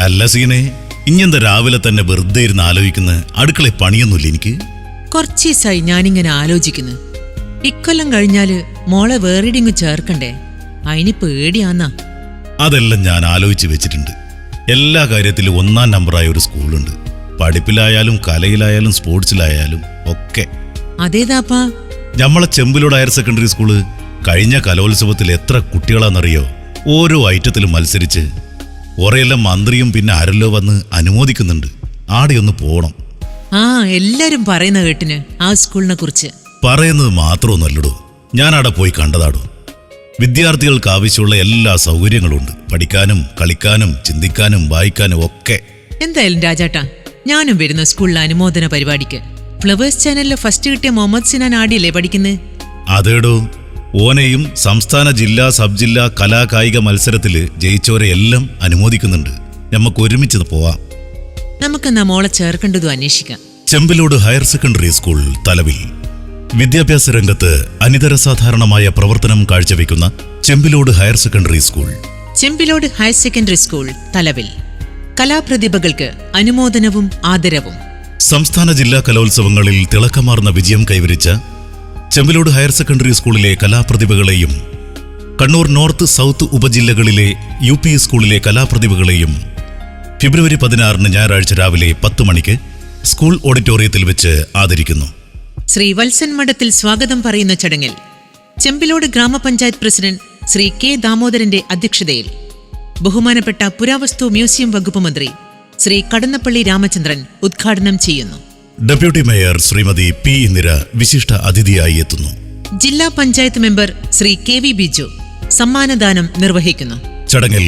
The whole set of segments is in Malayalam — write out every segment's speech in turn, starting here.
അല്ല സീനെ, ഇങ്ങെന്താ രാവിലെ തന്നെ വെറുതെ ഇരുന്ന് ആലോചിക്കുന്ന? അടുക്കളയിൽ പണിയൊന്നുമില്ല എനിക്ക്. കുറച്ച് ദിവസമായി ഞാനിങ്ങനെ ആലോചിക്കുന്നു. ഇക്കൊല്ലം കഴിഞ്ഞാല് മോളെ വേറിടിങ്ങ് ചേർക്കണ്ടേ? അതിന് പേടിയാന്നാ. അതെല്ലാം ഞാൻ ആലോചിച്ച് വെച്ചിട്ടുണ്ട്. എല്ലാ കാര്യത്തിലും 1-ാം നമ്പറായ ഒരു സ്കൂളുണ്ട്. പഠിപ്പിലായാലും കലയിലായാലും സ്പോർട്സിലായാലും ഒക്കെ. അതേതാപ്പാ? നമ്മളെ ചെമ്പിലോട് ഹയർ സെക്കൻഡറി സ്കൂള്. കഴിഞ്ഞ കലോത്സവത്തിൽ എത്ര കുട്ടികളാണെന്നറിയോ? ഓരോ ഐറ്റത്തിലും മത്സരിച്ച് കുറെയെല്ലാം മന്ത്രിയും പിന്നെ ആരല്ലോ വന്ന് അനുമോദിക്കുന്നുണ്ട്. ആടെയൊന്ന് പോണം. എല്ലാരും പറയുന്ന കേട്ടിന് ആ സ്കൂളിനെ കുറിച്ച്. പറയുന്നത് മാത്രമൊന്നല്ലടോ, ഞാനവിടെ പോയി കണ്ടതാടോ. വിദ്യാർത്ഥികൾക്ക് ആവശ്യമുള്ള എല്ലാ സൗകര്യങ്ങളുണ്ട്. പഠിക്കാനും കളിക്കാനും ചിന്തിക്കാനും വായിക്കാനും ഒക്കെ. എന്തായാലും രാജാട്ടാ, ഞാനും വരുന്നു സ്കൂളിലെ അനുമോദന പരിപാടിക്ക്. ഫ്ലവേഴ്സ് ചാനലിലെ ഫസ്റ്റ് കിട്ടിയ മുഹമ്മദ് സിനാൻ ആടിയല്ലേ പഠിക്കുന്നത്? അതേടോ, ഓനെയും സംസ്ഥാന ജില്ലാ സബ് ജില്ലാ കലാകായിക മത്സരത്തില് ജയിച്ചവരെയെല്ലാം അനുമോദിക്കുന്നുണ്ട്. നമുക്ക് ഒരുമിച്ച് പോവാം. നമുക്കെന്നാ മോളെ ചേർക്കേണ്ടതും അന്വേഷിക്കാം. ചെമ്പിലോട് ഹയർ സെക്കൻഡറി സ്കൂൾ തലവിൽ. വിദ്യാഭ്യാസ രംഗത്ത് അനിതരസാധാരണമായ പ്രവർത്തനം കാഴ്ചവെക്കുന്ന Chembilode higher secondary school. Chembilode higher secondary school തലവിൽ. കലാപ്രതിഭകൾക്ക് അനുമോദനവും ആദരവും. സംസ്ഥാന ജില്ലാ കലോത്സവങ്ങളിൽ തിളക്കമാർന്ന വിജയം കൈവരിച്ച ചെമ്പിലോട് ഹയർ സെക്കൻഡറി സ്കൂളിലെ കലാപ്രതിഭകളെയും കണ്ണൂർ നോർത്ത് സൗത്ത് ഉപജില്ലകളിലെ UP സ്കൂളിലെ കലാപ്രതിഭകളെയും ഫെബ്രുവരി 16 ഞായറാഴ്ച രാവിലെ 10 മണിക്ക് സ്കൂൾ ഓഡിറ്റോറിയത്തിൽ വെച്ച് ആദരിക്കുന്നു. ശ്രീ വത്സൻ മഠത്തിൽ സ്വാഗതം പറയുന്ന ചടങ്ങിൽ ചെമ്പിലോട് ഗ്രാമപഞ്ചായത്ത് പ്രസിഡന്റ് ശ്രീ K. ദാമോദരന്റെ അധ്യക്ഷതയിൽ ബഹുമാനപ്പെട്ട പുരാവസ്തു മ്യൂസിയം വകുപ്പ് മന്ത്രി ശ്രീ കടന്നപ്പള്ളി രാമചന്ദ്രൻ ഉദ്ഘാടനം ചെയ്യുന്നു. Deputy mayor Shrimati P. Indira വിശിഷ്ട അതിഥിയായി എത്തുന്നു. ജില്ലാ പഞ്ചായത്ത് മെമ്പർ ശ്രീ KV ബിജു സമ്മാനദാനം നിർവഹിക്കുന്നു. ചടങ്ങിൽ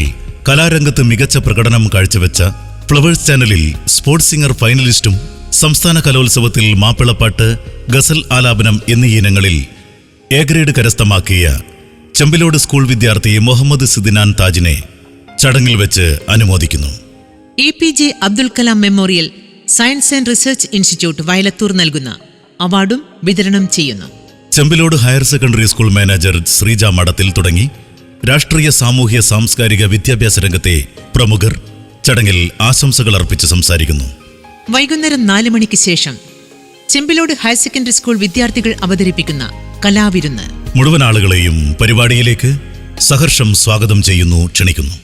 കലാരംഗത്ത് മികച്ച പ്രകടനം കാഴ്ചവെച്ച ഫ്ലവേഴ്സ് ചാനലിൽ സ്പോർട്സ് സിംഗർ ഫൈനലിസ്റ്റും സംസ്ഥാന കലോത്സവത്തിൽ മാപ്പിളപ്പാട്ട്, ഗസൽ ആലാപനം എന്നീ ഇനങ്ങളിൽ A ഗ്രേഡ് കരസ്ഥമാക്കിയ ചെമ്പിലോട് സ്കൂൾ വിദ്യാർത്ഥി മുഹമ്മദ് സിദ്നാൻ താജിനെ ചടങ്ങിൽ വെച്ച് അനുമോദിക്കുന്നു. APJ Abdul Kalam memorial science and research institute Vayalathur നൽകുന്ന അവാർഡും വിതരണം ചെയ്യുന്നു. Chembilode higher secondary school manager Sreeja മഠത്തിൽ തുടങ്ങി രാഷ്ട്രീയ സാമൂഹ്യ സാംസ്കാരിക വിദ്യാഭ്യാസ രംഗത്തെ പ്രമുഖർ ചടങ്ങിൽ ആശംസകൾ അർപ്പിച്ച് സംസാരിക്കുന്നു. വൈകുന്നേരം 4 മണിക്ക് ശേഷം ചെമ്പിലോട് ഹയർ സെക്കൻഡറി സ്കൂൾ വിദ്യാർത്ഥികൾ അവതരിപ്പിക്കുന്ന കലാവിരുന്ന്. മുഴുവൻ ആളുകളെയും പരിപാടിയിലേക്ക് സഹർഷം സ്വാഗതം ചെയ്യുന്നു, ക്ഷണിക്കുന്നു.